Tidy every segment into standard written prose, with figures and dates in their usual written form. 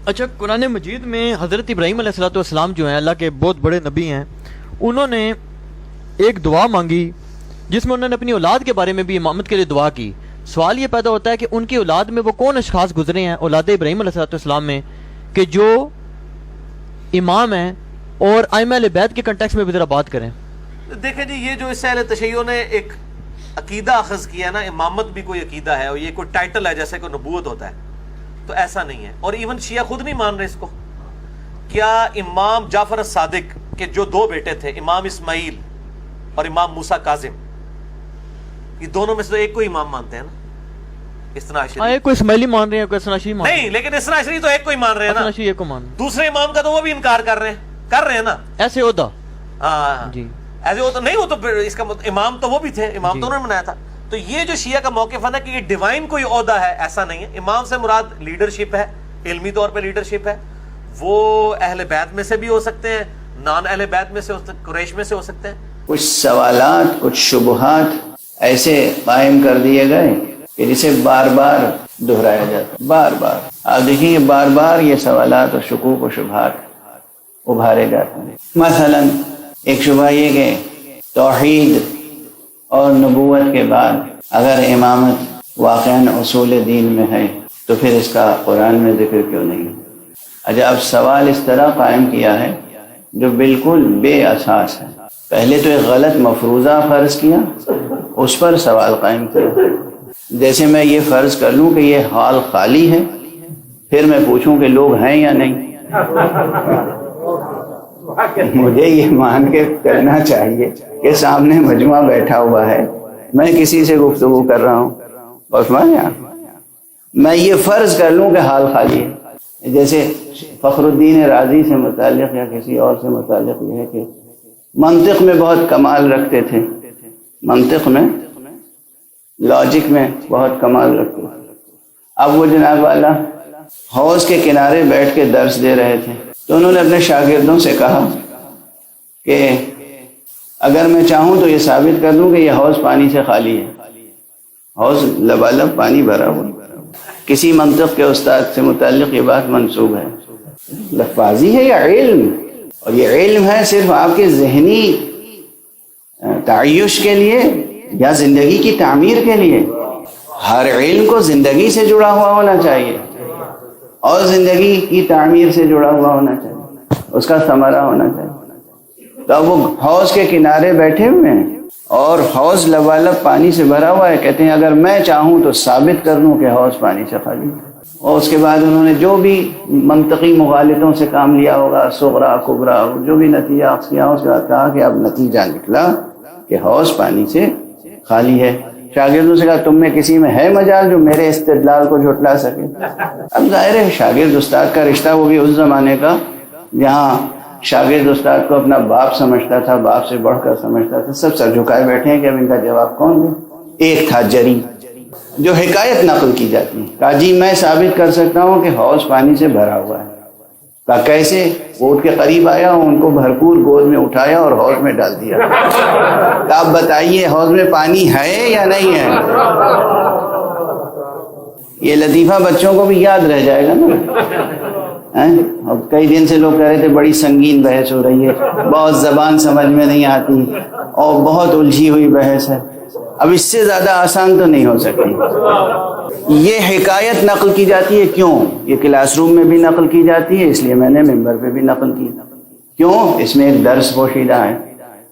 اچھا، قرآن مجید میں حضرت ابراہیم علیہ السلام جو ہیں، اللہ کے بہت بڑے نبی ہیں، انہوں نے ایک دعا مانگی جس میں انہوں نے اپنی اولاد کے بارے میں بھی امامت کے لیے دعا کی۔ سوال یہ پیدا ہوتا ہے کہ ان کی اولاد میں وہ کون اشخاص گزرے ہیں اولاد ابراہیم علیہ السلام میں کہ جو امام ہیں، اور ائمہ اہل بیت کے کنٹیکس میں بھی ذرا بات کریں۔ دیکھیں جی، یہ جو اس اہل تشیع نے ایک عقیدہ اخذ کیا نا، امامت بھی کوئی عقیدہ ہے اور یہ کوئی ٹائٹل ہے جیسے کوئی نبوت ہوتا ہے، تو ایسا نہیں ہے۔ اور ایون شیعہ خود نہیں مان رہے اس کو۔ کیا امام جعفر الصادق کے جو دو بیٹے تھے، امام اسماعیل اور امام موسیٰ کاظم، یہ دونوں میں سے تو ایک کو امام مانتے ہیں نا، اثنا عشری۔ ایک کو اسماعیلی مان رہے ہیں، کوئی اثنا عشری مان رہے ہیں۔ نہیں، لیکن اثنا عشری تو ایک کو ہی مان رہے ہیں نا، اثنا عشری ایک کو مان رہے ہیں۔ دوسرے امام کا تو وہ بھی انکار کر رہے ہیں نا۔ ایسے عہدہ ہاں جی، ایسے وہ تو نہیں، وہ تو اس کا امام تو وہ بھی تھے، امام تو انہوں نے بنایا تھا۔ تو یہ جو شیعہ کا موقف ہے نا کہ یہ ڈیوائن کوئی عہدہ ہے، ایسا نہیں ہے۔ امام سے مراد لیڈرشپ ہے، علمی طور پہ لیڈرشپ ہے۔ وہ اہل بیت میں سے بھی ہو سکتے ہیں، نان اہل بیت میں سے ہو سکتے، قریش میں سے ہو سکتے ہیں۔ کچھ سوالات، کچھ شبہات ایسے قائم کر دیے گئے کہ جسے بار بار دہرایا جاتا، بار بار۔ آپ دیکھیں یہ بار بار یہ سوالات اور شکوک و شبہات ابھارے جاتے ہیں۔ مثلا ایک شبہ یہ کہ توحید اور نبوت کے بعد اگر امامت واقعاً اصول دین میں ہے تو پھر اس کا قرآن میں ذکر کیوں نہیں؟ اچھا، اب سوال اس طرح قائم کیا ہے جو بالکل بے اساس ہے۔ پہلے تو ایک غلط مفروضہ فرض کیا، اس پر سوال قائم کیا۔ جیسے میں یہ فرض کر لوں کہ یہ ہال خالی ہے، پھر میں پوچھوں کہ لوگ ہیں یا نہیں۔ مجھے یہ مان کے کرنا چاہیے کہ سامنے مجمع بیٹھا ہوا ہے، میں کسی سے گفتگو کر رہا ہوں، اور میں یہ فرض کر لوں کہ حال خالی ہے۔ جیسے فخر الدین رازی سے متعلق یا کسی اور سے متعلق یہ ہے کہ منطق میں بہت کمال رکھتے تھے، منطق میں، لاجک میں بہت کمال رکھتے تھے۔ اب وہ جناب والا حوض کے کنارے بیٹھ کے درس دے رہے تھے، تو انہوں نے اپنے شاگردوں سے کہا کہ اگر میں چاہوں تو یہ ثابت کر دوں کہ یہ حوض پانی سے خالی ہے، حوض لبالب پانی بھرا ہوا۔ کسی منطق کے استاد سے متعلق یہ بات منسوب ہے۔ لفاظی ہے یا علم؟ اور یہ علم ہے صرف آپ کے ذہنی تعیش کے لیے یا زندگی کی تعمیر کے لیے؟ ہر علم کو زندگی سے جڑا ہوا ہونا چاہیے اور زندگی کی تعمیر سے جڑا ہوا ہونا چاہیے، اس کا ثمرہ ہونا چاہیے۔ تو وہ حوض کے کنارے بیٹھے ہوئے ہیں اور حوض لبالب پانی سے بھرا ہوا ہے، کہتے ہیں اگر میں چاہوں تو ثابت کر دوں کہ حوض پانی سے خالی ہے۔ اور اس کے بعد انہوں نے جو بھی منطقی مغالطوں سے کام لیا ہوگا، صغرا کبرا، جو بھی نتیجہ اخذ کیا، اس کے بعد کہا کہ اب نتیجہ نکلا کہ حوض پانی سے خالی ہے۔ شاگردوں سے کہا تم میں کسی میں ہے مجال جو میرے استدلال کو جھٹلا سکے؟ اب ظاہر ہے شاگرد استاد کا رشتہ وہ بھی اس زمانے کا جہاں شاگرد استاد کو اپنا باپ سمجھتا تھا، باپ سے بڑھ کر سمجھتا تھا، سب سر جھکائے بیٹھے ہیں کہ اب ان کا جواب کون دے۔ ایک تھا جری جو حکایت نقل کی جاتی ہے، کہا جی میں ثابت کر سکتا ہوں کہ حوض پانی سے بھرا ہوا ہے۔ کہا کیسے؟ وہ اٹھ کے قریب آیا، ان کو بھرپور گود میں اٹھایا اور حوض میں ڈال دیا۔ کہا آپ بتائیے حوض میں پانی ہے یا نہیں ہے؟ یہ لطیفہ بچوں کو بھی یاد رہ جائے گا نا۔ اب کئی دن سے لوگ کہہ رہے تھے بڑی سنگین بحث ہو رہی ہے، بہت زبان سمجھ میں نہیں آتی اور بہت الجھی ہوئی بحث ہے۔ اب اس سے زیادہ آسان تو نہیں ہو سکتی۔ یہ حکایت نقل کی جاتی ہے، کیوں؟ یہ کلاس روم میں بھی نقل کی جاتی ہے، اس لیے میں نے ممبر پہ بھی نقل کی۔ کیوں؟ اس میں ایک درس پوشیدہ ہے۔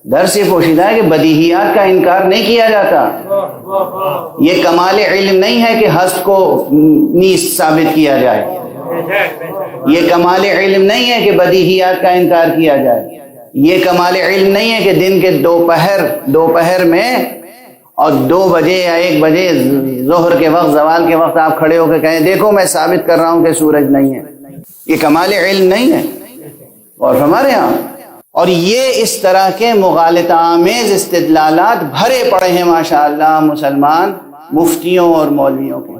درس یہ پوشیدہ ہے کہ بدیہیات کا انکار نہیں کیا جاتا۔ یہ کمال علم نہیں ہے کہ ہست کو نیست ثابت کیا جائے، یہ کمال علم نہیں ہے کہ بدیہیات کا انکار کیا جائے، یہ کمال علم نہیں ہے کہ دن کے دوپہر میں اور 2 بجے یا 1 بجے ظہر کے وقت، زوال کے وقت آپ کھڑے ہو کے کہیں دیکھو میں ثابت کر رہا ہوں کہ سورج نہیں ہے۔ یہ کمال علم نہیں ہے۔ اور ہمارے ہاں اور یہ اس طرح کے مغالطہ آمیز استدلالات بھرے پڑے ہیں ماشاءاللہ مسلمان مفتیوں اور مولویوں کے۔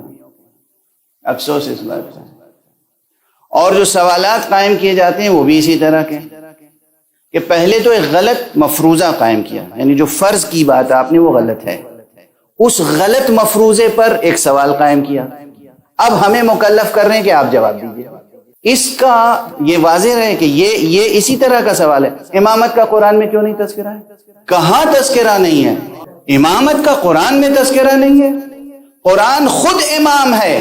افسوس اس بات کا۔ اور جو سوالات قائم کیے جاتے ہیں وہ بھی اسی طرح کے کہ پہلے تو ایک غلط مفروضہ قائم کیا، یعنی جو فرض کی بات آپ نے وہ غلط ہے، اس غلط مفروضے پر ایک سوال قائم کیا، اب ہمیں مکلف کر رہے ہیں کہ آپ جواب دیجیے۔ اس کا یہ واضح رہے کہ یہ اسی طرح کا سوال ہے. امامت کا قرآن میں کیوں نہیں تذکرہ ہے؟ کہاں تذکرہ نہیں ہے؟ امامت کا قرآن میں تذکرہ نہیں ہے. قرآن خود امام ہے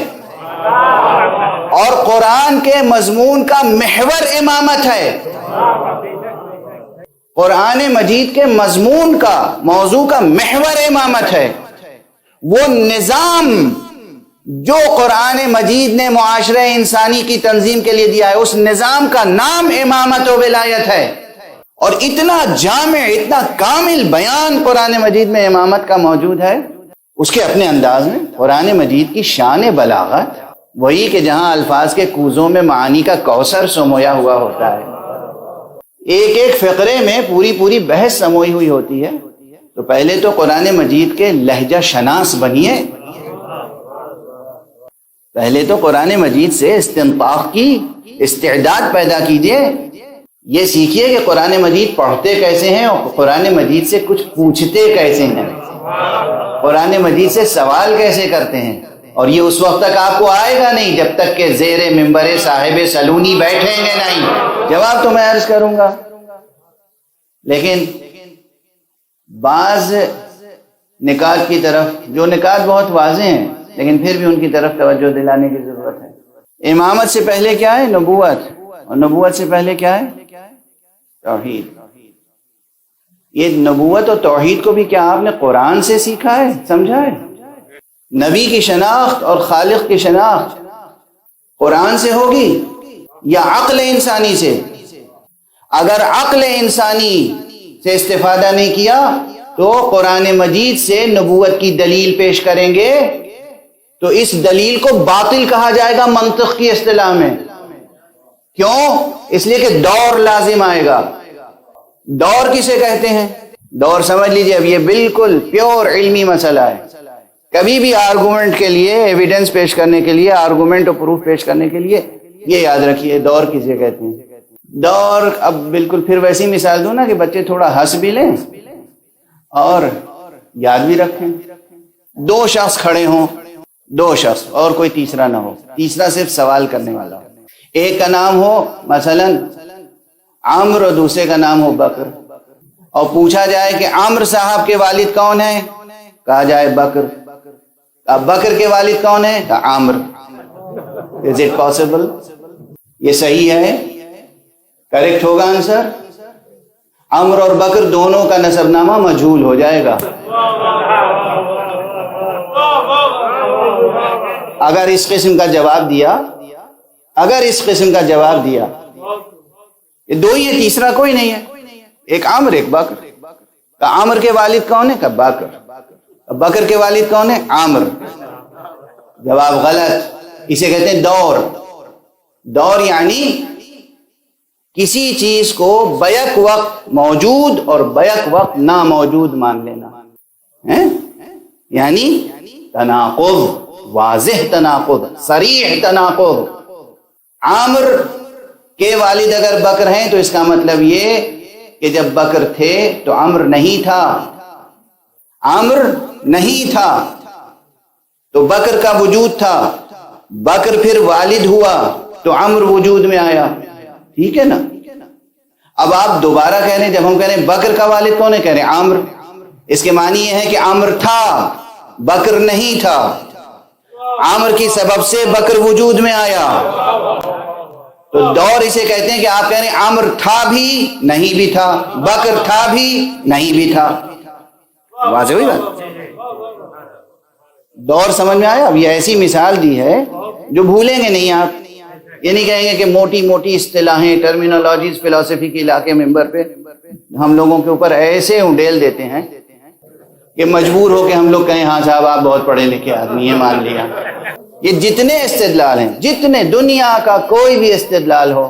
اور قرآن کے مضمون کا محور امامت ہے. قرآن مجید کے مضمون کا، موضوع کا محور امامت ہے. وہ نظام جو قرآن مجید نے معاشرہ انسانی کی تنظیم کے لیے دیا ہے، اس نظام کا نام امامت و ولایت ہے. اور اتنا جامع، اتنا کامل بیان قرآن مجید میں امامت کا موجود ہے، اس کے اپنے انداز میں. قرآن مجید کی شان بلاغت وہی کہ جہاں الفاظ کے کوزوں میں معانی کا کوثر سمویا ہوا ہوتا ہے. ایک ایک فقرے میں پوری بحث سموئی ہوئی ہوتی ہے. تو پہلے تو قرآن مجید کے لہجہ شناس بنیے، پہلے تو قرآن مجید سے استنطاق کی استعداد پیدا کیجئے. یہ سیکھیے کہ قرآن مجید پڑھتے کیسے ہیں اور قرآن مجید سے کچھ پوچھتے کیسے ہیں، قرآن مجید سے سوال کیسے کرتے ہیں. اور یہ اس وقت تک آپ کو آئے گا نہیں جب تک کہ زیر ممبر صاحب سلونی بیٹھیں گے نہیں. جواب تو میں عرض کروں گا، لیکن بعض نکات کی طرف، جو نکات بہت واضح ہیں لیکن پھر بھی ان کی طرف توجہ دلانے کی ضرورت ہے. امامت سے پہلے کیا ہے؟ نبوت. اور نبوت سے پہلے کیا ہے؟ توحید. یہ نبوت اور توحید کو بھی کیا آپ نے قرآن سے سیکھا ہے، سمجھا ہے؟ نبی کی شناخت اور خالق کی شناخت قرآن سے ہوگی یا عقل انسانی سے؟ اگر عقل انسانی سے استفادہ نہیں کیا تو قرآن مجید سے نبوت کی دلیل پیش کریں گے تو اس دلیل کو باطل کہا جائے گا منطق کی اصطلاح میں. کیوں؟ اس لیے کہ دور لازم آئے گا. دور کسے کہتے ہیں؟ دور سمجھ لیجئے، اب یہ بالکل پیور علمی مسئلہ ہے. کبھی بھی آرگومنٹ کے لیے، ایویڈنس پیش کرنے کے لیے، آرگومنٹ اور پروف پیش کرنے کے لیے یہ یاد رکھیے دور کسے کہتے ہیں. دور، اب بالکل پھر ویسی مثال دوں نا کہ بچے تھوڑا ہنس بھی لیں اور یاد بھی رکھیں. دو شخص کھڑے ہوں، دو شخص اور کوئی تیسرا نہ ہو، تیسرا صرف سوال کرنے والا ہو. ایک کا نام ہو مثلا عمرو اور دوسرے کا نام ہو بکر، اور پوچھا جائے کہ عمرو صاحب کے والد کون ہیں؟ کہا جائے بکر. اب بکر کے والد کون ہیں؟ کہا عمرو. Is it possible? یہ صحیح ہے؟ کریکٹ ہوگا آنسر؟ عمرو اور بکر دونوں کا نسب نامہ مجہول ہو جائے گا. اگر اس قسم کا جواب دیا، اگر اس قسم کا جواب دیا، یہ دو ہی ہے، تیسرا کوئی نہیں ہے، ایک عمرو ایک بکر. کہا عمرو کے والد کون ہے؟ کہا بکر. بکر کے والد کون ہے؟ عمرو. جواب غلط. اسے کہتے ہیں دور. دور یعنی کسی چیز کو بیک وقت موجود اور بیک وقت ناموجود مان لینا، یعنی تناقض، واضح تناقض، صریح تناقض. عامر کے والد اگر بکر ہیں تو اس کا مطلب یہ کہ جب بکر تھے تو عمرو نہیں تھا، عمرو نہیں تھا تو بکر کا وجود تھا. بکر پھر والد ہوا تو عمرو وجود میں آیا. ٹھیک ہے نا؟ اب آپ دوبارہ کہہ رہے ہیں، جب ہم کہہ رہے ہیں بکر کا والد کون ہے، کہہ رہے ہیں عمرو. اس کے معنی یہ ہے کہ عمرو تھا، بکر نہیں تھا. عمرو کی سبب سے بکر وجود میں آیا. تو دور اسے کہتے ہیں کہ آپ کہہ رہے ہیں عمرو تھا بھی نہیں بھی تھا، بکر تھا بھی نہیں بھی تھا. واضح ہوئی بات؟ دور سمجھ میں آیا؟ اب یہ ایسی مثال دی ہے جو بھولیں گے نہیں آپ. یہ نہیں کہیں گے کہ موٹی موٹی اصطلاحیں، ٹرمینالوجیز فلسفی کے علاقے ممبر پہ ہم لوگوں کے اوپر ایسے انڈیل دیتے ہیں کہ مجبور ہو کہ ہم لوگ کہیں ہاں صاحب آپ بہت پڑھے لکھے آدمی ہیں، مان لیا. یہ جتنے استدلال ہیں، جتنے دنیا کا کوئی بھی استدلال ہو،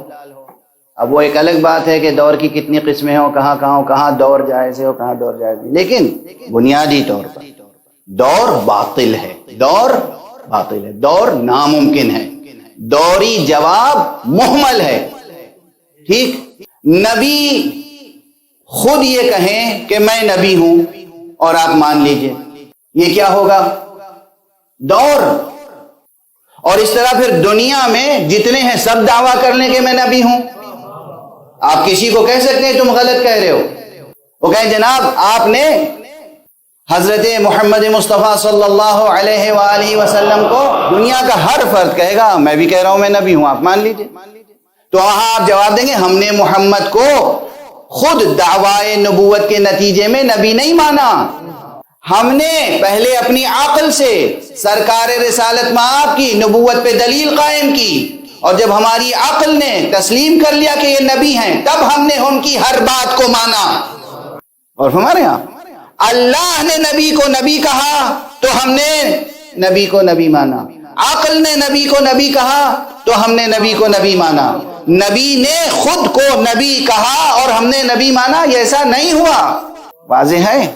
اب وہ ایک الگ بات ہے کہ دور کی کتنی قسمیں ہوں، کہاں دور جائز ہے اور کہاں دور جائز نہیں، لیکن بنیادی طور پر دور باطل ہے، دور باطل ہے، دور ناممکن ہے، دوری جواب محمل ہے. ٹھیک؟ نبی خود یہ کہیں کہ میں نبی ہوں اور آپ مان لیجئے، یہ کیا ہوگا؟ دور. اور اس طرح پھر دنیا میں جتنے ہیں سب دعویٰ کر لیں کہ میں نبی ہوں. آپ کسی کو کہہ سکتے ہیں تم غلط کہہ رہے ہو؟ وہ کہیں جناب آپ نے حضرت محمد مصطفیٰ صلی اللہ علیہ وآلہ وسلم کو دنیا کا ہر فرد کہے گا میں بھی کہہ رہا ہوں میں نبی ہوں، آپ مان لیجئے. تو وہاں آپ جواب دیں گے ہم نے محمد کو خود دعوی نبوت کے نتیجے میں نبی نہیں مانا، ہم نے پہلے اپنی عقل سے سرکار رسالت مآب کی نبوت پہ دلیل قائم کی، اور جب ہماری عقل نے تسلیم کر لیا کہ یہ نبی ہیں تب ہم نے ان کی ہر بات کو مانا. اور ہمارے یہاں اللہ نے نبی کو نبی کہا تو ہم نے نبی کو نبی مانا، عقل نے نبی کو نبی کہا تو ہم نے نبی کو نبی مانا، نبی نے خود کو نبی کہا اور ہم نے نبی مانا، یہ ایسا نہیں ہوا. واضح ہے؟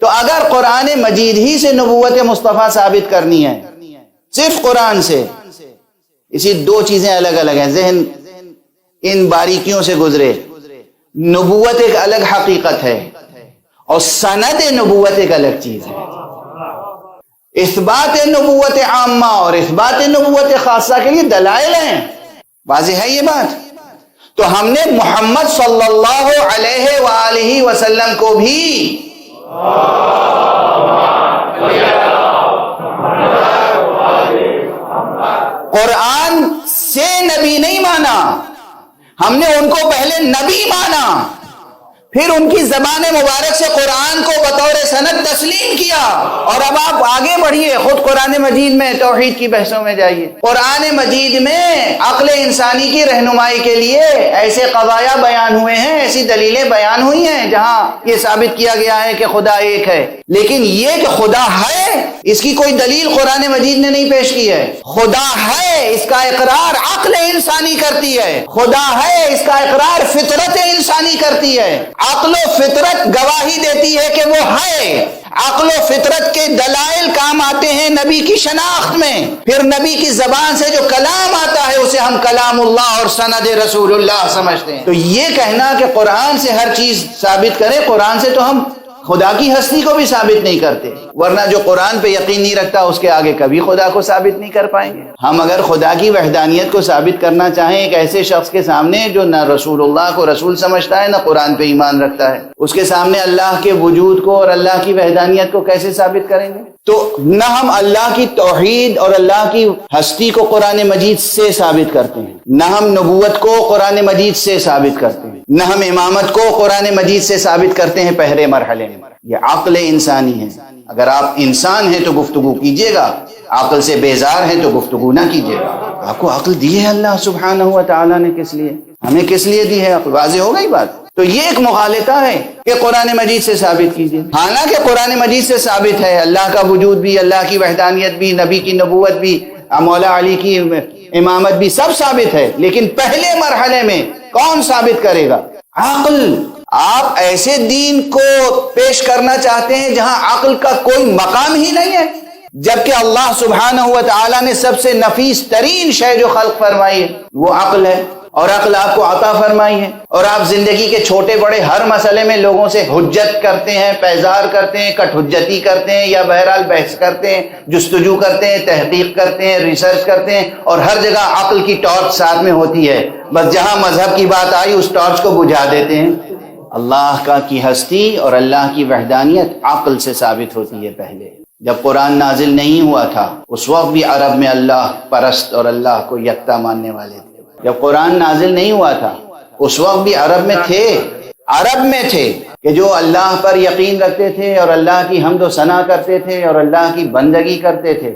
تو اگر قرآن مجید ہی سے نبوت مصطفیٰ ثابت کرنی ہے، صرف قرآن سے، اسی دو چیزیں الگ الگ ہیں، ذہن ان باریکیوں سے گزرے. نبوت ایک الگ حقیقت ہے اور سند نبوت ایک الگ چیز ہے. اثبات نبوت عامہ اور اثبات نبوت خاصہ کے لیے دلائل ہیں. واضح ہے یہ بات؟ تو ہم نے محمد صلی اللہ علیہ وآلہ وسلم کو بھی قرآن سے نبی نہیں مانا، ہم نے ان کو پہلے نبی مانا، پھر ان کی زبان مبارک سے قرآن کو بطور سند تسلیم کیا. اور اب آپ آگے بڑھیے، خود قرآن مجید میں توحید کی بحثوں میں جائیے. قرآن مجید میں عقل انسانی کی رہنمائی کے لیے ایسے قضایا بیان ہوئے ہیں، ایسی دلیلیں بیان ہوئی ہیں جہاں یہ ثابت کیا گیا ہے کہ خدا ایک ہے. لیکن یہ کہ خدا ہے اس کی کوئی دلیل قرآن مجید نے نہیں پیش کی ہے. خدا ہے اس کا اقرار عقل انسانی کرتی ہے، خدا ہے اس کا اقرار فطرت انسانی کرتی ہے. عقل و فطرت گواہی دیتی ہے کہ وہ ہے. عقل و فطرت کے دلائل کام آتے ہیں نبی کی شناخت میں. پھر نبی کی زبان سے جو کلام آتا ہے اسے ہم کلام اللہ اور سند رسول اللہ سمجھتے ہیں. تو یہ کہنا کہ قرآن سے ہر چیز ثابت کرے، قرآن سے تو ہم خدا کی ہستی کو بھی ثابت نہیں کرتے، ورنہ جو قرآن پہ یقین نہیں رکھتا اس کے آگے کبھی خدا کو ثابت نہیں کر پائیں گے. ہم اگر خدا کی وحدانیت کو ثابت کرنا چاہیں ایک ایسے شخص کے سامنے جو نہ رسول اللہ کو رسول سمجھتا ہے نہ قرآن پہ ایمان رکھتا ہے، اس کے سامنے اللہ کے وجود کو اور اللہ کی وحدانیت کو کیسے ثابت کریں گے؟ تو نہ ہم اللہ کی توحید اور اللہ کی ہستی کو قرآن مجید سے ثابت کرتے ہیں، نہ ہم نبوت کو قرآن مجید سے ثابت کرتے ہیں، نہ ہم امامت کو قرآن مجید سے ثابت کرتے ہیں پہلے مرحلے میں. یہ عقل انسانی ہے. اگر آپ انسان ہیں تو گفتگو کیجئے گا، عقل سے بیزار ہیں تو گفتگو نہ کیجئے گا. آپ کو عقل دی ہے اللہ سبحانہ و تعالیٰ نے، کس لیے؟ ہمیں کس لیے دی ہے عقل؟ واضح ہو گئی بات. تو یہ ایک مغالطہ ہے کہ قرآن مجید سے ثابت کیجئے، حالانکہ قرآن مجید سے ثابت ہے اللہ کا وجود بھی، اللہ کی وحدانیت بھی، نبی کی نبوت بھی، مولا علی کی امامت بھی، سب ثابت ہے. لیکن پہلے مرحلے میں کون ثابت کرے گا؟ عقل. آپ ایسے دین کو پیش کرنا چاہتے ہیں جہاں عقل کا کوئی مقام ہی نہیں ہے، جبکہ اللہ سبحانہ و تعالیٰ نے سب سے نفیس ترین شے جو خلق فرمائی ہے وہ عقل ہے، اور عقل آپ کو عطا فرمائی ہے. اور آپ زندگی کے چھوٹے بڑے ہر مسئلے میں لوگوں سے حجت کرتے ہیں، پیزار کرتے ہیں، کٹ حجتی کرتے ہیں، یا بہرحال بحث کرتے ہیں، جستجو کرتے ہیں، تحقیق کرتے ہیں، ریسرچ کرتے ہیں، اور ہر جگہ عقل کی ٹارچ ساتھ میں ہوتی ہے. بس جہاں مذہب کی بات آئی اس ٹارچ کو بجھا دیتے ہیں. اللہ کا کی ہستی اور اللہ کی وحدانیت عقل سے ثابت ہوتی ہے. پہلے جب قرآن نازل نہیں ہوا تھا اس وقت بھی عرب میں اللہ پرست اور اللہ کو یکتا ماننے والے تھے. جب قرآن نازل نہیں ہوا تھا اس وقت بھی عرب میں تھے کہ جو اللہ پر یقین رکھتے تھے اور اللہ کی حمد و ثنا کرتے تھے اور اللہ کی بندگی کرتے تھے،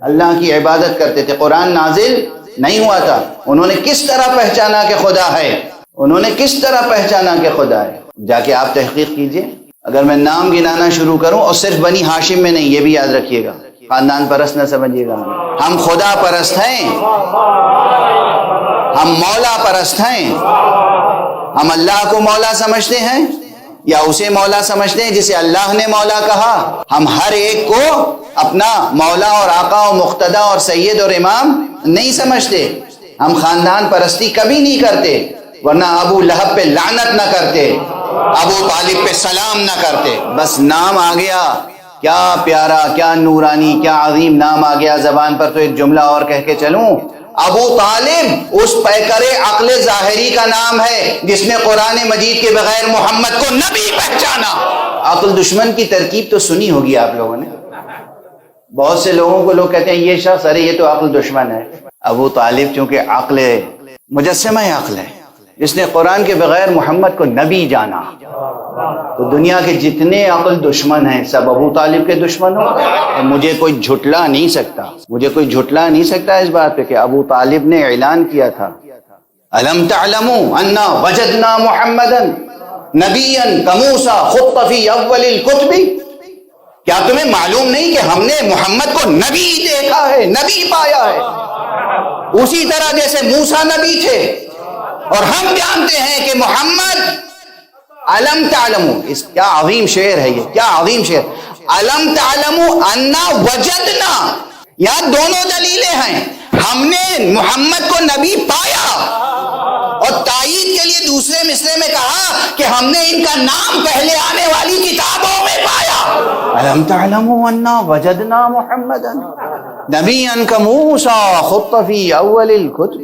اللہ کی عبادت کرتے تھے. قرآن نازل نہیں ہوا تھا. انہوں نے کس طرح پہچانا کہ خدا ہے؟ انہوں نے کس طرح پہچانا کہ خدا ہے؟ جا کے آپ تحقیق کیجئے. اگر میں نام گنانا شروع کروں، اور صرف بنی ہاشم میں نہیں، یہ بھی یاد رکھیے گا، خاندان پرست نہ سمجھیے گا. ہم خدا پرست ہیں، ہم مولا پرست ہیں. ہم اللہ کو مولا سمجھتے ہیں یا اسے مولا سمجھتے ہیں جسے اللہ نے مولا کہا؟ ہم ہر ایک کو اپنا مولا اور آقا و مقتدا اور سید اور امام نہیں سمجھتے. ہم خاندان پرستی کبھی نہیں کرتے، ورنہ ابو لہب پہ لعنت نہ کرتے، ابو طالب پہ سلام نہ کرتے. بس نام آ گیا کیا پیارا، کیا نورانی، کیا عظیم نام آ گیا زبان پر. تو ایک جملہ اور کہہ کے چلوں، ابو طالب اس پیکر عقل ظاہری کا نام ہے جس نے قرآن مجید کے بغیر محمد کو نبی پہچانا. عقل دشمن کی ترکیب تو سنی ہوگی آپ لوگوں نے. بہت سے لوگوں کو لوگ کہتے ہیں یہ شخص، ارے یہ تو عقل دشمن ہے. ابو طالب چونکہ عقل مجسمہ عقل ہے، جس نے قرآن کے بغیر محمد کو نبی جانا. تو دنیا کے جتنے عقل دشمن ہیں سب ابو طالب کے دشمن ہو. اور مجھے کوئی جھٹلا نہیں سکتا اس بات پہ کہ ابو طالب نے اعلان کیا تھا، الم تعلموا انا وجدنا محمدا نبیا کموسیٰ خط فی اول الکتب. کیا تمہیں معلوم نہیں کہ ہم نے محمد کو نبی دیکھا ہے، نبی پایا ہے، اسی طرح جیسے موسیٰ نبی تھے. اور ہم جانتے ہیں کہ محمد، علم تعلموا، اس کیا عظیم شعر ہے یہ، کیا عظیم شعر. علم تعلموا انا وجدنا، یہاں دونوں دلیلیں ہیں. ہم نے محمد کو نبی پایا، اور تائید کے لیے دوسرے مصرے میں کہا کہ ہم نے ان کا نام پہلے آنے والی کتابوں میں پایا. علم تعلموا انا وجدنا محمدا نبیا کموسیٰ خط فی اول الکتب.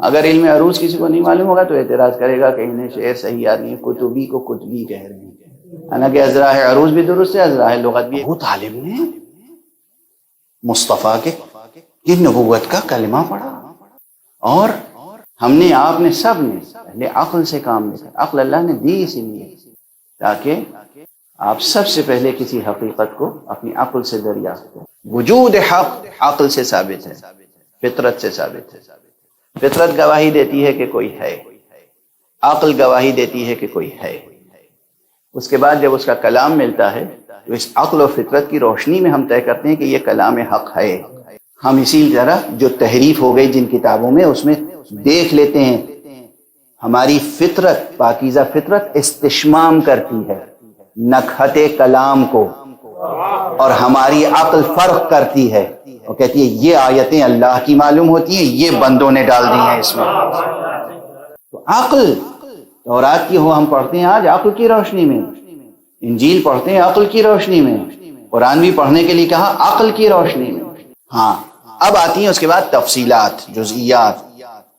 اگر علم عروض کسی کو نہیں معلوم ہوگا تو اعتراض کرے گا کہ انہیں شعر صحیح یاد نہیں، کتبی کو کتبی کہہ رہے ہیں، حالانکہ ازراح عروض بھی درست ہے، ازراح لغت بھی. ابو طالب نے مصطفیٰ کے یہ نبوت کا کلمہ پڑھا. اور ہم نے، آپ نے، سب نے پہلے عقل سے کام لے کر، عقل اللہ نے دی اسی لیے تاکہ آپ سب سے پہلے کسی حقیقت کو اپنی عقل سے دریافت کریں. وجود حق عقل سے ثابت ہے، فطرت سے ثابت ہے. فطرت گواہی دیتی ہے کہ کوئی ہے، عقل گواہی دیتی ہے کہ کوئی ہے. اس کے بعد جب اس کا کلام ملتا ہے تو اس عقل و فطرت کی روشنی میں ہم طے کرتے ہیں کہ یہ کلام حق ہے. ہم اسی طرح جو تحریف ہو گئی جن کتابوں میں، اس میں دیکھ لیتے ہیں ہماری فطرت، پاکیزہ فطرت استشمام کرتی ہے نکہت کلام کو، اور ہماری عقل فرق کرتی ہے اور کہتی ہے یہ آیتیں اللہ کی معلوم ہوتی ہیں، یہ بندوں نے ڈال دی ہیں اس میں. تو عقل، تورات کی ہم پڑھتے ہیں آج عقل کی روشنی میں، انجیل پڑھتے ہیں عقل کی روشنی میں، قرآن بھی پڑھنے کے لیے کہا عقل کی روشنی میں. ہاں اب آتی ہیں اس کے بعد تفصیلات، جزئیات،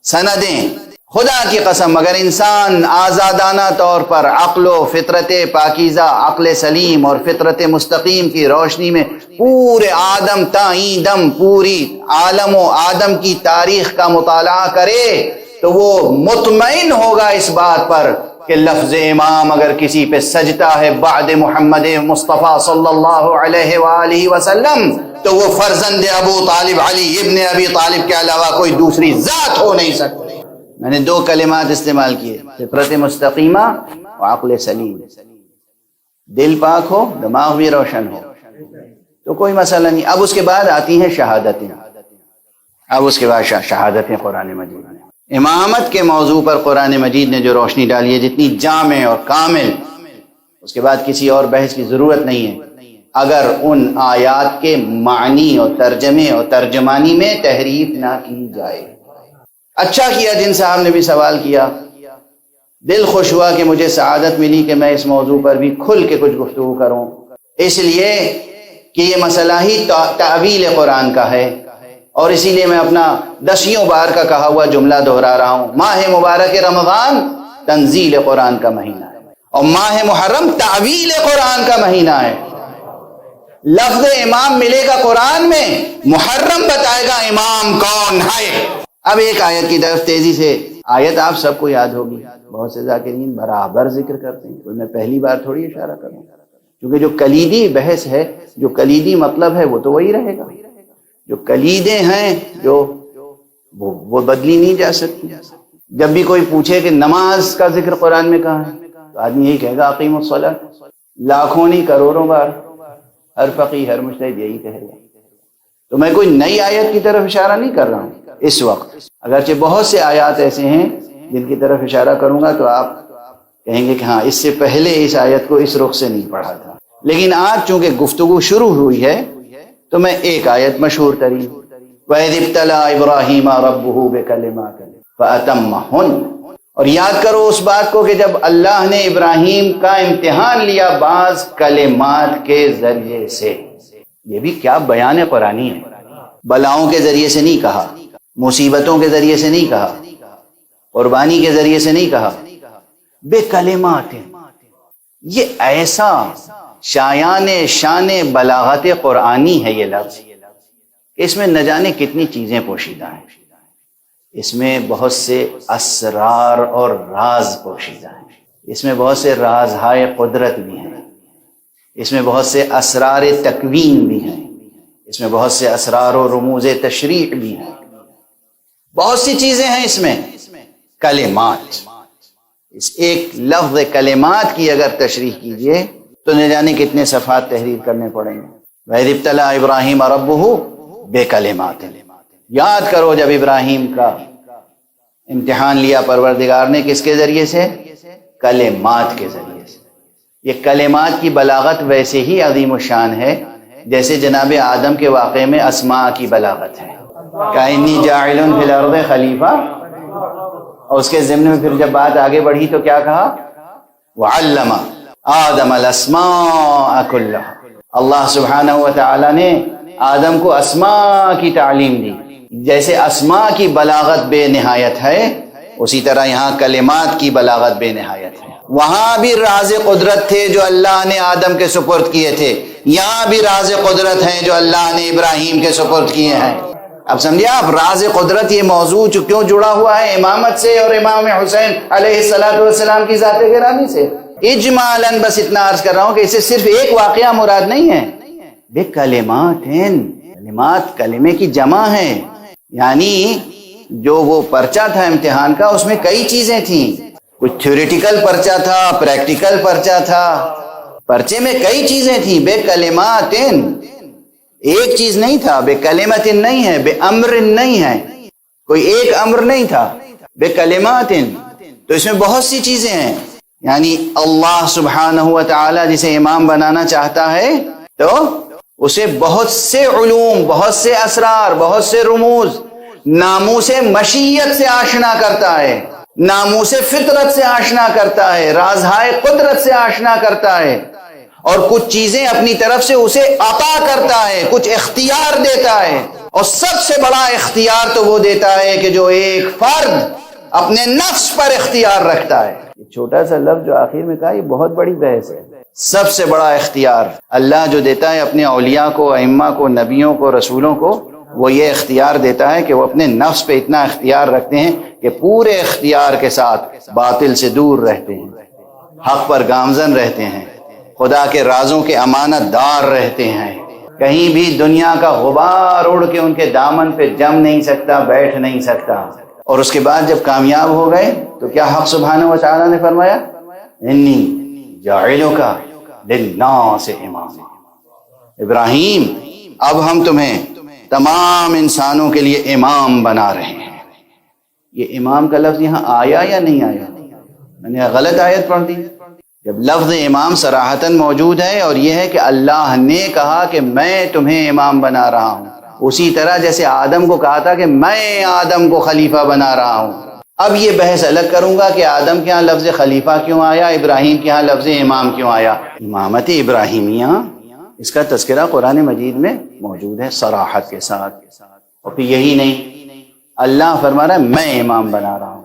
سندیں. خدا کی قسم اگر انسان آزادانہ طور پر عقل و فطرت پاکیزہ، عقل سلیم اور فطرت مستقیم کی روشنی میں پورے آدم تا دم، پوری عالم و آدم کی تاریخ کا مطالعہ کرے تو وہ مطمئن ہوگا اس بات پر کہ لفظ امام اگر کسی پہ سجتا ہے بعد محمد مصطفیٰ صلی اللہ علیہ وآلہ وسلم تو وہ فرزند ابو طالب علی ابن ابی طالب کے علاوہ کوئی دوسری ذات ہو نہیں سکتی. میں نے 2 کلمات استعمال کیے، فطرت مستقیمہ و عقل سلیم. دل پاک ہو، دماغ بھی روشن ہو تو کوئی مسئلہ نہیں. اب اس کے بعد آتی ہیں شہادتیں. اب اس کے بعد شہادتیں قرآن مجید میں. امامت کے موضوع پر قرآن مجید نے جو روشنی ڈالی ہے جتنی جامع اور کامل، اس کے بعد کسی اور بحث کی ضرورت نہیں ہے. اگر ان آیات کے معنی اور ترجمے اور ترجمانی میں تحریف نہ کی جائے. اچھا کیا جن صاحب نے بھی سوال کیا، دل خوش ہوا کہ مجھے سعادت ملی کہ میں اس موضوع پر بھی کھل کے کچھ گفتگو کروں، اس لیے کہ یہ مسئلہ ہی تعویل قرآن کا ہے. اور اسی لیے میں اپنا 10 بار کا کہا ہوا جملہ دہرا رہا ہوں. ماہ مبارک رمضان تنزیل قرآن کا مہینہ ہے اور ماہ محرم تعویل قرآن کا مہینہ ہے. لفظ امام ملے گا قرآن میں، محرم بتائے گا امام کون ہے. اب ایک آیت کی طرف تیزی سے، آیت آپ سب کو یاد ہوگی، بہت سے ذاکرین برابر ذکر کرتے ہیں، کوئی میں پہلی بار تھوڑی اشارہ کروں، کیونکہ جو کلیدی بحث ہے، جو کلیدی مطلب ہے وہ تو وہی رہے گا. جو کلیدیں ہیں جو وہ بدلی نہیں جا سکتی. جب بھی کوئی پوچھے کہ نماز کا ذکر قرآن میں کہاں ہے تو آدمی یہی کہے گا اقیم الصلاۃ. لاکھوں نہیں کروڑوں بار ہر فقیہ ہر مجتہد یہی کہے گا. تو میں کوئی نئی آیت کی طرف اشارہ نہیں کر رہا ہوں اس وقت، اگرچہ بہت سے آیات ایسے ہیں جن کی طرف اشارہ کروں گا تو آپ کہیں گے کہ ہاں اس سے پہلے اس آیت کو اس رخ سے نہیں پڑھا تھا. لیکن آج چونکہ گفتگو شروع ہوئی ہے تو میں ایک آیت مشہور ترین، وَإِذِ ابْتَلَىٰ إِبْرَاهِيمَ رَبُّهُ بِكَلِمَاتٍ فَأَتَمَّهُنَّ. اور یاد کرو اس بات کو کہ جب اللہ نے ابراہیم کا امتحان لیا بعض کلمات کے ذریعے سے. یہ بھی کیا بیان قرآنی ہے. بلاؤں کے ذریعے سے نہیں کہا, مصیبتوں کے ذریعے سے نہیں کہا, قربانی کے ذریعے سے نہیں کہا, بے کلمات. یہ ایسا شان بلاغت قرآنی ہے یہ لفظ. اس میں نہ جانے کتنی چیزیں پوشیدہ ہیں. اس میں بہت سے اسرار اور راز پوشیدہ ہیں. اس میں بہت سے رازہائے قدرت بھی ہیں. اس میں بہت سے اسرار تکوین بھی ہیں. اس میں بہت سے اسرار و رموز تشریع بھی ہیں. بہت سی چیزیں ہیں اس میں. کلمات, اس ایک لفظ کلمات کی اگر تشریح کیجئے تو نہ جانے کتنے صفحات تحریر کرنے پڑیں گے. وَإِذِ ابْتَلَىٰ إِبْرَاهِيمَ رَبُّهُ بِكَلِمَاتٍ. یاد کرو جب ابراہیم کا امتحان لیا پروردگار نے, کس کے ذریعے سے؟ کلمات کے ذریعے سے. یہ کلمات کی بلاغت ویسے ہی عظیم الشان ہے جیسے جناب آدم کے واقعے میں اسماء کی بلاغت ہے. کَإِنِّي جَاعِلٌ فِي الْأَرْضِ خلیفہ. اور اس کے ضمن میں پھر جب بات آگے بڑھی تو کیا کہا؟ وَعَلَّمَ آدَمَ الْأَسْمَاءَ كُلَّهَا. اللہ سبحانہ وتعالی نے آدم کو اسماء کی تعلیم دی. جیسے اسماء کی بلاغت بے نہایت ہے, اسی طرح یہاں کلمات کی بلاغت بے نہایت ہے. وہاں بھی راز قدرت تھے جو اللہ نے آدم کے سپرد کیے تھے, یہاں بھی راز قدرت ہیں جو اللہ نے ابراہیم کے سپرد کیے ہیں. اب سمجھے آپ راز قدرت یہ موضوع کیوں جڑا ہوا ہے امامت سے اور امام حسین علیہ السلام کی ذات گرامی سے. اجمالاً بس اتنا عرض کر رہا ہوں کہ اسے صرف ایک واقعہ مراد نہیں ہے. بے کلمات ہیں. کلمات کلمے کی جمع ہے. یعنی جو وہ پرچہ تھا امتحان کا, اس میں کئی چیزیں تھیں. کچھ تھیوریٹیکل پرچہ تھا, پریکٹیکل پرچہ تھا. پرچے میں کئی چیزیں تھیں. بے کلمات ایک چیز نہیں تھا. بے کلمت نہیں ہے, بے امر نہیں ہے, کوئی ایک امر نہیں تھا. بے کلمات. تو اس میں بہت سی چیزیں ہیں. یعنی اللہ سبحانہ وتعالی جسے امام بنانا چاہتا ہے تو اسے بہت سے علوم, بہت سے اسرار, بہت سے رموز, ناموس مشیت سے آشنا کرتا ہے, ناموس فطرت سے آشنا کرتا ہے, رازہائے قدرت سے آشنا کرتا ہے, اور کچھ چیزیں اپنی طرف سے اسے عطا کرتا ہے, کچھ اختیار دیتا ہے. اور سب سے بڑا اختیار تو وہ دیتا ہے کہ جو ایک فرد اپنے نفس پر اختیار رکھتا ہے. یہ چھوٹا سا لفظ جو آخر میں کہا, یہ بہت بڑی بحث ہے. سب سے بڑا اختیار اللہ جو دیتا ہے اپنے اولیاء کو, ائمہ کو, نبیوں کو, رسولوں کو, وہ یہ اختیار دیتا ہے کہ وہ اپنے نفس پہ اتنا اختیار رکھتے ہیں کہ پورے اختیار کے ساتھ باطل سے دور رہتے ہیں, حق پر گامزن رہتے ہیں, خدا کے رازوں کے امانت دار رہتے ہیں. کہیں بھی دنیا کا غبار اڑ کے ان کے دامن پہ جم نہیں سکتا, بیٹھ نہیں سکتا. اور اس کے بعد جب کامیاب ہو گئے تو کیا حق سبحانہ و تعالی نے فرمایا؟ انی جاعلک للناس اماما. ابراہیم اب ہم تمہیں تمام انسانوں کے لیے امام بنا رہے ہیں. یہ امام کا لفظ یہاں آیا یا نہیں آیا؟ میں نے غلط آیت پڑھ دی. جب لفظ امام صراحتاً موجود ہے, اور یہ ہے کہ اللہ نے کہا کہ میں تمہیں امام بنا رہا ہوں, اسی طرح جیسے آدم کو کہا تھا کہ میں آدم کو خلیفہ بنا رہا ہوں. اب یہ بحث الگ کروں گا کہ آدم کے ہاں لفظ خلیفہ کیوں آیا, ابراہیم کے ہاں لفظ امام کیوں آیا. امامت ابراہیمیہ اس کا تذکرہ قرآن مجید میں موجود ہے صراحت کے ساتھ. اور پھر یہی نہیں, اللہ فرما رہا ہے میں امام بنا رہا ہوں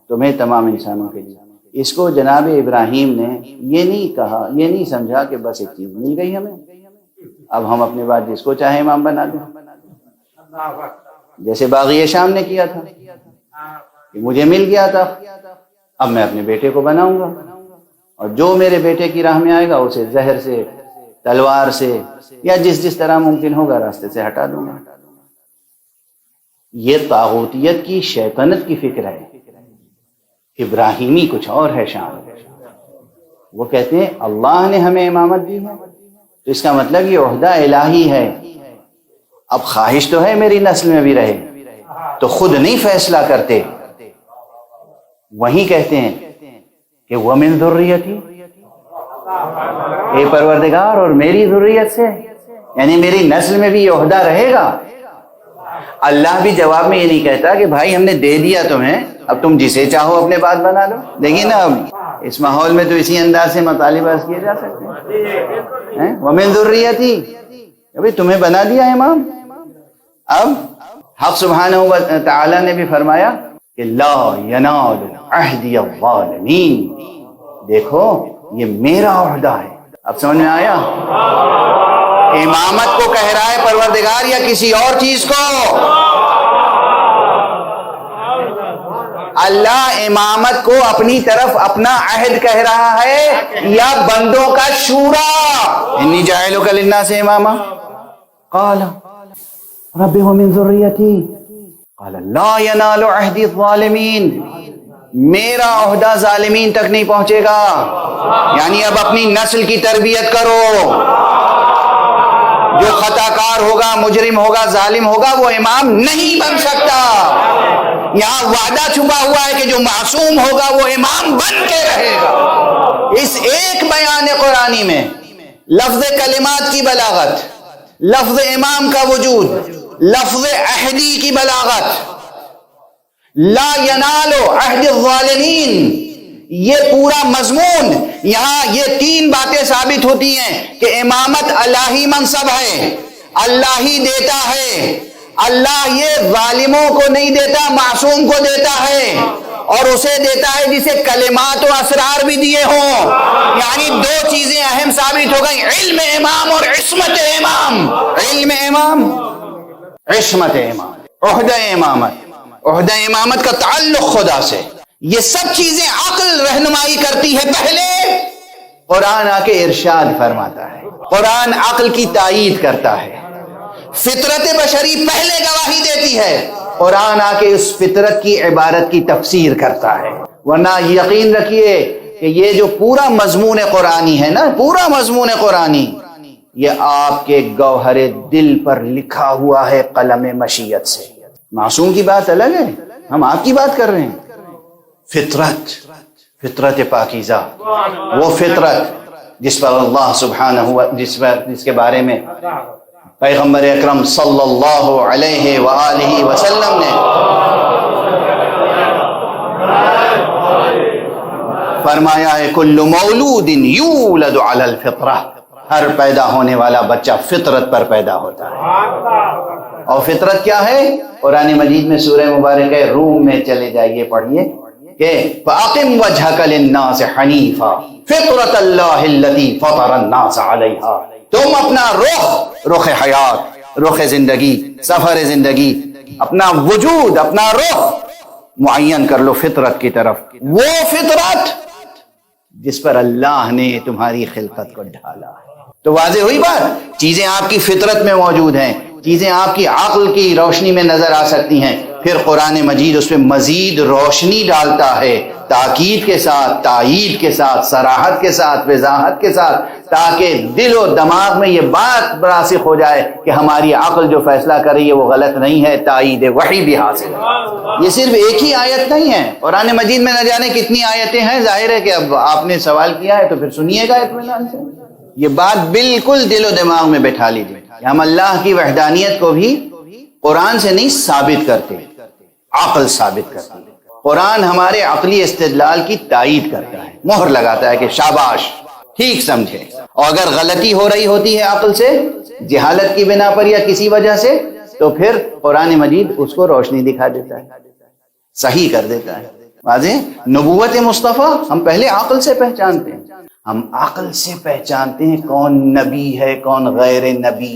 تمہیں تمام انسانوں کے لیے. اس کو جناب ابراہیم نے یہ نہیں کہا, یہ نہیں سمجھا کہ بس ایک چیز مل گئی ہمیں, اب ہم اپنے بعد جس کو چاہے امام بنا دیں, جیسے باغی شام نے کیا تھا کہ مجھے مل گیا تھا, اب میں اپنے بیٹے کو بناؤں گا, اور جو میرے بیٹے کی راہ میں آئے گا اسے زہر سے, تلوار سے, یا جس طرح ممکن ہوگا راستے سے ہٹا دوں گا. یہ طاغوتیت کی, شیطنت کی فکر ہے. ابراہیمی کچھ اور ہے شان. وہ کہتے ہیں اللہ نے ہمیں امامت دی ہے تو اس کا مطلب یہ عہدہ الہی ہے. اب خواہش تو ہے میری نسل میں بھی رہے, تو خود نہیں فیصلہ کرتے, وہیں کہتے ہیں کہ وَمِن ذُرِّيَّتِي, اے پروردگار اور میری ذریت سے, یعنی میری نسل میں بھی یہ عہدہ رہے گا. اللہ بھی جواب میں یہ نہیں کہتا کہ بھائی ہم نے دے دیا تمہیں, اب تم جسے چاہو اپنے بات بنا لو. دیکھیے نا, اب اس ماحول میں تو اسی انداز سے مطالبہ کیے جا سکتے ہیں. وَمِن ذُرِّيَّتِي, ابھی تمہیں بنا دیا امام. اب حق سبحانہ و تعالی نے بھی فرمایا کہ لا ینال عہدی الظالمین، دیکھو یہ میرا عہدہ ہے. اب سمجھ میں آیا؟ امامت کو کہہ رہا ہے پروردگار یا کسی اور چیز کو؟ اللہ امامت کو اپنی طرف اپنا عہد کہہ رہا ہے یا بندوں کا شورا؟ انی جاعلک للناس اماما قال رب ومن ذریتی قال لا ینال عہدی الظالمین، میرا عہدہ ظالمین تک نہیں پہنچے گا. یعنی اب اپنی نسل کی تربیت کرو. جو خطا کار ہوگا، مجرم ہوگا، ظالم ہوگا، وہ امام نہیں بن سکتا. یہاں وعدہ چھپا ہوا ہے کہ جو معصوم ہوگا وہ امام بن کے رہے گا. اس ایک بیان قرآنی میں لفظ کلمات کی بلاغت، لفظ امام کا وجود، لفظ عہدی کی بلاغت، لا ینال عہد الظالمین، یہ پورا مضمون یہاں یہ تین باتیں ثابت ہوتی ہیں کہ امامت الہی منصب ہے، اللہ ہی دیتا ہے. اللہ یہ ظالموں کو نہیں دیتا، معصوم کو دیتا ہے، اور اسے دیتا ہے جسے کلمات و اسرار بھی دیے ہوں. یعنی دو چیزیں اہم ثابت ہو گئی، علم امام اور عصمت امام. علم امام، عصمت امام، عہدہ امامت. عہدہ امامت کا تعلق خدا سے. یہ سب چیزیں عقل رہنمائی کرتی ہے. پہلے قرآن آ کے ارشاد فرماتا ہے، قرآن عقل کی تائید کرتا ہے. فطرت بشری پہلے گواہی دیتی ہے، قرآن آ کے اس فطرت کی عبارت کی تفسیر کرتا ہے. ورنہ یقین رکھیے کہ یہ جو پورا مضمون قرآنی ہے نا، پورا مضمون قرآنی، یہ آپ کے گوہر دل پر لکھا ہوا ہے قلم مشیت سے. معصوم کی بات الگ ہے، ہم آپ کی بات کر رہے ہیں. فطرت، فطرت پاکیزہ، وہ فطرت جس پر اللہ سبحانہ جس کے بارے میں پیغمبر اکرم صلی اللہ علیہ وآلہ وسلم نے فرمایا ہے کل مولود یولد علی الفطرہ، ہر پیدا ہونے والا بچہ فطرت پر پیدا ہوتا ہے. اور فطرت کیا ہے؟ قرآن مجید میں سورہ مبارکہ روم میں چلے جائیے، پڑھیے کہ فَأَقِمْ وَجْهَكَ لِلنَّاسِ حَنِيفًا فِطْرَةَ اللَّهِ الَّتِي فَطَرَ النَّاسَ عَلَيْهَا. تم اپنا رخ حیات، رخ زندگی، سفر زندگی، اپنا وجود، اپنا رخ معین کر لو فطرت کی طرف. وہ فطرت جس پر اللہ نے تمہاری خلقت کو ڈھالا ہے. تو واضح ہوئی بات، چیزیں آپ کی فطرت میں موجود ہیں، چیزیں آپ کی عقل کی روشنی میں نظر آ سکتی ہیں. پھر قرآن مجید اس پہ مزید روشنی ڈالتا ہے، تاکید کے ساتھ، تائید کے ساتھ، صراحت کے ساتھ، وضاحت کے ساتھ، تاکہ دل و دماغ میں یہ بات راسخ ہو جائے کہ ہماری عقل جو فیصلہ کر رہی ہے وہ غلط نہیں ہے. تائید وحی بھی حاصل ہے. یہ صرف ایک ہی آیت نہیں ہے، قرآن مجید میں نہ جانے کتنی آیتیں ہیں. ظاہر ہے کہ اب آپ نے سوال کیا ہے تو پھر سنیے گا اطمینان سے. یہ بات بالکل دل و دماغ میں بٹھا لیجیے کہ ہم اللہ کی وحدانیت کو بھی قرآن سے نہیں ثابت کرتے، عقل ثابت کرتی ہے. قرآن ہمارے عقلی استدلال کی تائید کرتا ہے، مہر لگاتا ہے کہ شاباش، ٹھیک سمجھے. اور اگر غلطی ہو رہی ہوتی ہے عقل سے، جہالت کی بنا پر یا کسی وجہ سے، تو پھر قرآن مجید اس کو روشنی دکھا دیتا ہے، صحیح کر دیتا ہے. واضح نبوت مصطفیٰ ہم پہلے عقل سے پہچانتے ہیں. ہم عقل سے پہچانتے ہیں کون نبی ہے کون غیر نبی.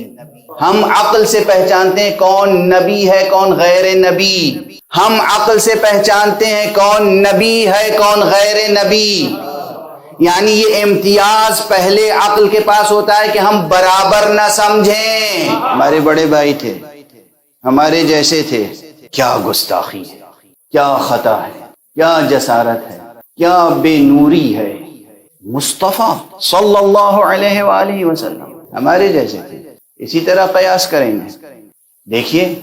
ہم عقل سے پہچانتے ہیں کون نبی ہے کون غیر نبی. ہم عقل سے پہچانتے ہیں کون نبی ہے کون غیر نبی. یعنی یہ امتیاز پہلے عقل کے پاس ہوتا ہے کہ ہم برابر نہ سمجھیں. ہمارے بڑے بھائی تھے، ہمارے جیسے تھے، کیا گستاخی ہے، کیا خطا ہے، کیا جسارت ہے، کیا بے نوری ہے. مصطفیٰ صلی اللہ علیہ وآلہ وسلم ہمارے جیسے تھے. اسی طرح قیاس کریں گے. دیکھیے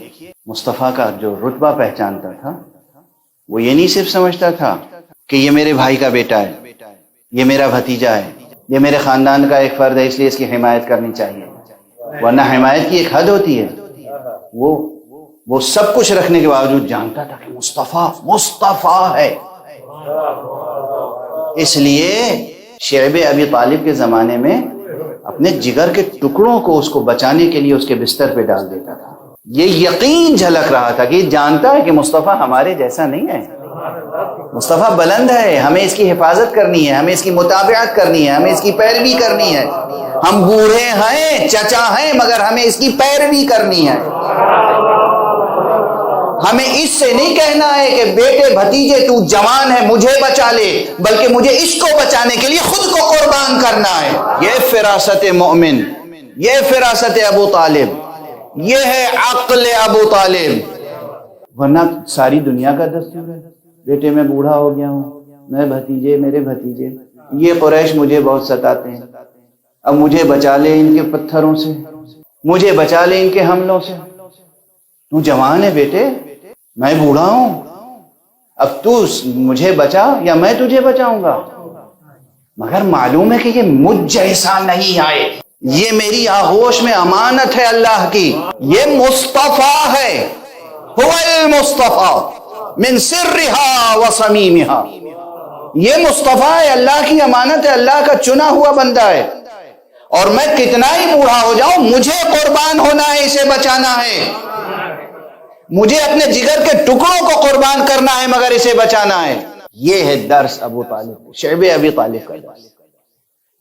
مصطفیٰ کا جو رتبہ پہچانتا تھا، وہ یہ نہیں صرف سمجھتا تھا کہ یہ میرے بھائی کا بیٹا ہے، یہ میرا بھتیجا ہے، یہ میرے خاندان کا ایک فرد ہے، اس لیے اس کی حمایت کرنی چاہیے. ورنہ حمایت کی ایک حد ہوتی ہے. وہ سب کچھ رکھنے کے باوجود جانتا تھا کہ مصطفیٰ ہے. اس لیے شعیب ابی طالب کے زمانے میں اپنے جگر کے ٹکڑوں کو اس کو بچانے کے لیے اس کے بستر پہ ڈال دیتا تھا. یہ یقین جھلک رہا تھا کہ یہ جانتا ہے کہ مصطفیٰ ہمارے جیسا نہیں ہے, مصطفیٰ بلند ہے, ہمیں اس کی حفاظت کرنی ہے, ہمیں اس کی متابعت کرنی ہے, ہمیں اس کی پیروی کرنی ہے. ہم بوڑھے ہیں, چچا ہیں, مگر ہمیں اس کی پیروی کرنی ہے. ہمیں اس سے نہیں کہنا ہے کہ بیٹے بھتیجے تو جوان ہے مجھے بچا لے, بلکہ مجھے اس کو بچانے کے لیے خود کو قربان کرنا ہے. یہ فراست مومن, یہ فراست ابو طالب, یہ ہے عقل ابو طالب. ورنہ ساری دنیا کا دستور ہے, بیٹے میں بوڑھا ہو گیا ہوں, میں بھتیجے, میرے بھتیجے, یہ قریش مجھے بہت ستاتے ہیں, اب مجھے بچا لے ان کے پتھروں سے, مجھے بچا لے ان کے حملوں سے. تو جوان ہے بیٹے, میں بوڑھا ہوں, اب تو مجھے بچا یا میں تجھے بچاؤں گا. مگر معلوم ہے کہ یہ مجھ جیسا نہیں آئے, یہ میری آغوش میں امانت ہے اللہ کی. یہ مصطفیٰ ہے, هو المصطفیٰ من سرها وصمیمها. یہ مصطفیٰ ہے, اللہ کی امانت ہے, اللہ کا چنا ہوا بندہ ہے. اور میں کتنا ہی بوڑھا ہو جاؤں, مجھے قربان ہونا ہے, اسے بچانا ہے. مجھے اپنے جگر کے ٹکڑوں کو قربان کرنا ہے, مگر اسے بچانا ہے. یہ ہے درس ابو طالب, شعب ابی طالب کا درس,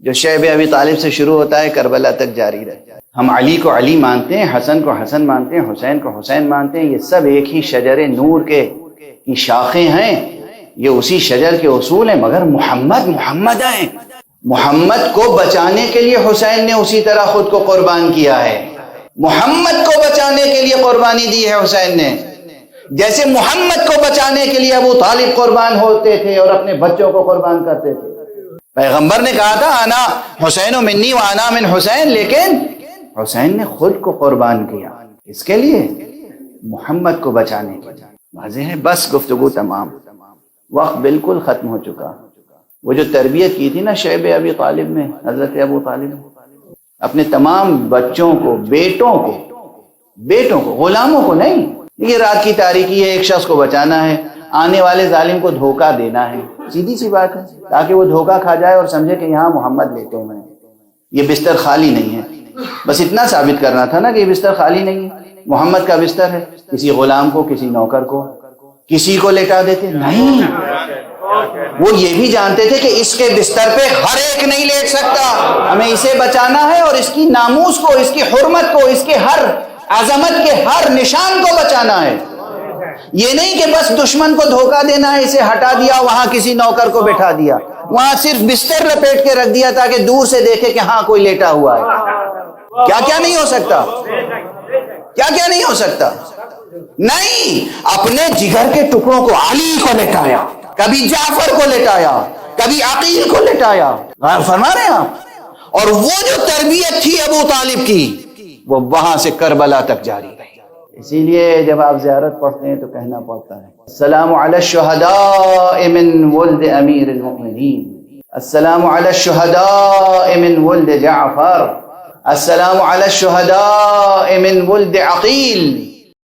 جو شعب ابی طالب سے شروع ہوتا ہے کربلا تک جاری رہتا ہے. ہم علی کو علی مانتے ہیں, حسن کو حسن مانتے ہیں, حسین کو حسین مانتے ہیں. یہ سب ایک ہی شجر نور کی شاخیں ہیں, یہ اسی شجر کے اصول ہیں. مگر محمد ہیں. محمد کو بچانے کے لیے حسین نے اسی طرح خود کو قربان کیا ہے. محمد کو بچانے کے لیے قربانی دی ہے حسین نے, جیسے محمد کو بچانے کے لیے ابو طالب قربان ہوتے تھے اور اپنے بچوں کو قربان کرتے تھے. پیغمبر نے کہا تھا انا حسین منی و انا من حسین, لیکن حسین نے خود کو قربان کیا اس کے لیے, محمد کو بچانے کے لیے. واضح ہے. بس گفتگو تمام, وقت بالکل ختم ہو چکا. وہ جو تربیت کی تھی نا شعب ابی طالب میں, حضرت ابو طالب اپنے تمام بچوں کو, بیٹوں کو, غلاموں کو نہیں. یہ رات کی تاریکی ہے, ایک شخص کو بچانا ہے, آنے والے ظالم کو دھوکہ دینا ہے, سیدھی سی بات ہے, تاکہ وہ دھوکہ کھا جائے اور سمجھے کہ یہاں محمد لیٹے ہوئے ہیں, یہ بستر خالی نہیں ہے. بس اتنا ثابت کرنا تھا نا کہ یہ بستر خالی نہیں ہے, محمد کا بستر ہے. کسی غلام کو, کسی نوکر کو, کسی کو لیٹا دیتے نہیں. وہ یہ بھی جانتے تھے کہ اس کے بستر پہ ہر ایک نہیں لیٹ سکتا, ہمیں اسے بچانا ہے اور اس کی ناموس کو, اس کی حرمت کو, اس کے ہر عظمت کے ہر نشان کو بچانا ہے. یہ نہیں کہ بس دشمن کو دھوکہ دینا ہے, اسے ہٹا دیا, وہاں کسی نوکر کو بٹھا دیا, وہاں صرف بستر لپیٹ کے رکھ دیا تاکہ دور سے دیکھے کہ ہاں کوئی لیٹا ہوا ہے. کیا کیا نہیں ہو سکتا, کیا کیا نہیں ہو سکتا. نہیں, اپنے جگر کے ٹکڑوں کو علی کو لٹایا, کبھی جعفر کو لٹایا, کبھی عقیل کو لٹایا. فرما رہے ہیں آپ. اور وہ جو تربیت تھی ابو طالب کی, وہ وہاں سے کربلا تک جاری رہی. اسی لیے جب آپ زیارت پڑھتے ہیں تو کہنا پڑتا ہے السلام علی الشہداء من ولد امیر المؤمنین, السلام علی الشہداء من ولد جعفر, السلام علی الشہداء من ولد عقیل.